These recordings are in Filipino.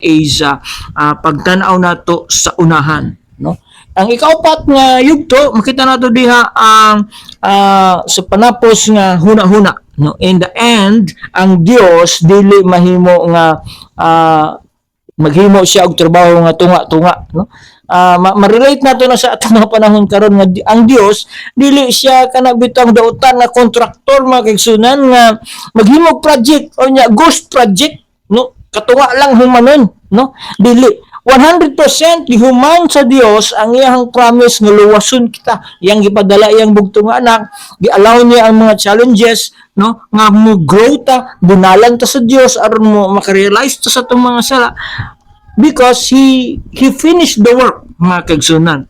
is pagtanaw nato sa unahan, no? Ang ikaupat nga yugto makita nato diha ang sa panapos nga huna-huna, no? In the end ang Dios dili mahimo nga maghimo siya og trabaho nga tunga-tunga, no? Ma-relate nato na sa atong mga panahon karon nga ang Dios dili siya kana bitang dautan nga kontraktor mga kaigsunan nga maghimo project o nya ghost project, no? Katunga lang humanon, no? Dili 100% gihuman sa Dios ang iyang promise nga luwason kita. Iyang gipadala iyang bugtong nga anak, gi-allow niya ang mga challenges, no? Nga mo grow ta, bunalan ta sa Dios aron mo makarealize ta sa atong mga sala because he finished the work mga kaigsunan.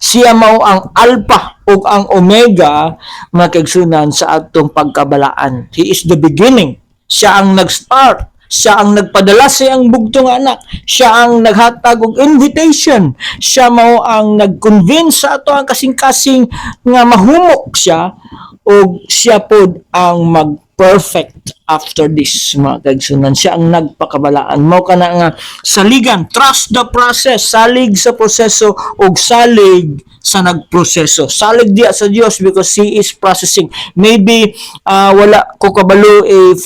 Siya mao ang alpha ug ang omega mga kaigsunan sa atong pagkabalaan. He is the beginning. Siya ang nag-start. Siya ang nagpadala sa iyang bugtong anak. Siya ang naghatag og invitation. Siya mao ang nag-convince sa ato ang kasing-kasing nga mahumok siya o siya pod ang mag-perfect after this mga kaigsunan. Siya ang nagpakabalaan. Mao kana nga saligan, trust the process, salig sa proseso o salig sa nagproseso. Salig diya sa Dios because He is processing. Maybe wala ko kabalo if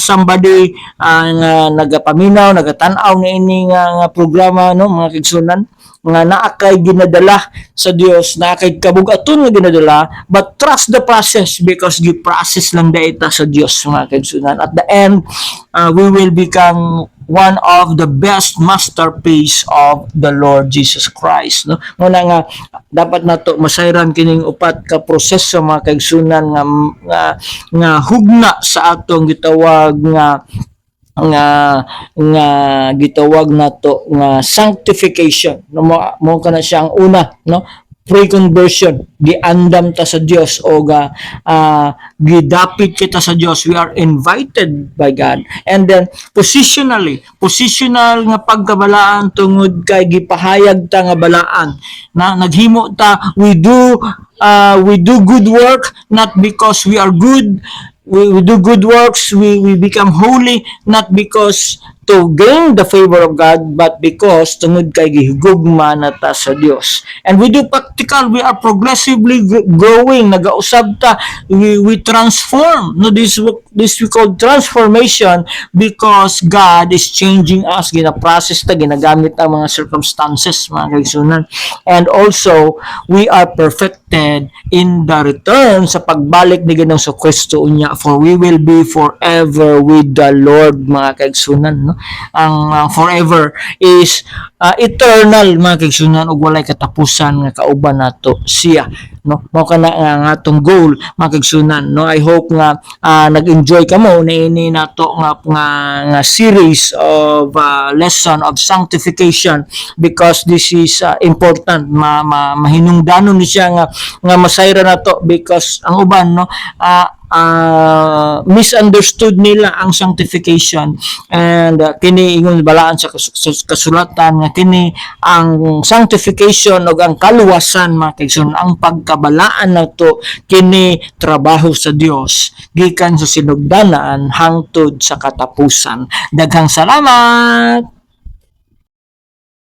somebody nga nagapaminaw, nagatanaw nga ini nga programa, no, mga kaigsunan nga naa kay ginadala sa Dios, naa kay kabugaton nga ginadala, but trust the process because the process lang daita sa Dios mga kaigsunan. At the end, we will become one of the best masterpiece of the Lord Jesus Christ, no? Muna nga dapat nato masayran kining upat ka proseso mga kaigsunan nga hugna sa atong gitawag nga gitawag nato nga sanctification, no? Mo kana siya ang una, no? Pre-conversion, giandam ta sa Dios o gidapit kita sa Dios. We are invited by God. And then positional nga pagkabalaan tungod kay gipahayag ta nga balaan na naghimo ta, we do good work not because we are good. We do good works, we become holy not because to gain the favor of God, but because tungod kay gihugma na ta sa Dios. And we do practical, we are progressively growing, nagausab ta, we transform. No, this we call transformation because God is changing us, gina-process ta, ginagamit ang mga circumstances mga kaigsunan. And also, we are perfected in the return sa pagbalik ni Ginoong Kristo unya, for we will be forever with the Lord mga kaigsunan, no? Ang forever is eternal mga kaigsunan ug walay katapusan nga kauban nato siya, no? Mao kana nga atong goal mga kaigsunan, no? I hope nga nag-enjoy kamo na ini nato nga series of lesson of sanctification because this is important. Mahinungdanon ni siya nga masayra nato because ang uban, no, misunderstood nila ang sanctification, and kini ingon balaan sa kasulatan nga kini ang sanctification ug ang kaluwasan mga kaigsunan, ang pagkabalaan nato kini trabaho sa Dios gikan sa sinugdanan hangtod sa katapusan. Daghang salamat.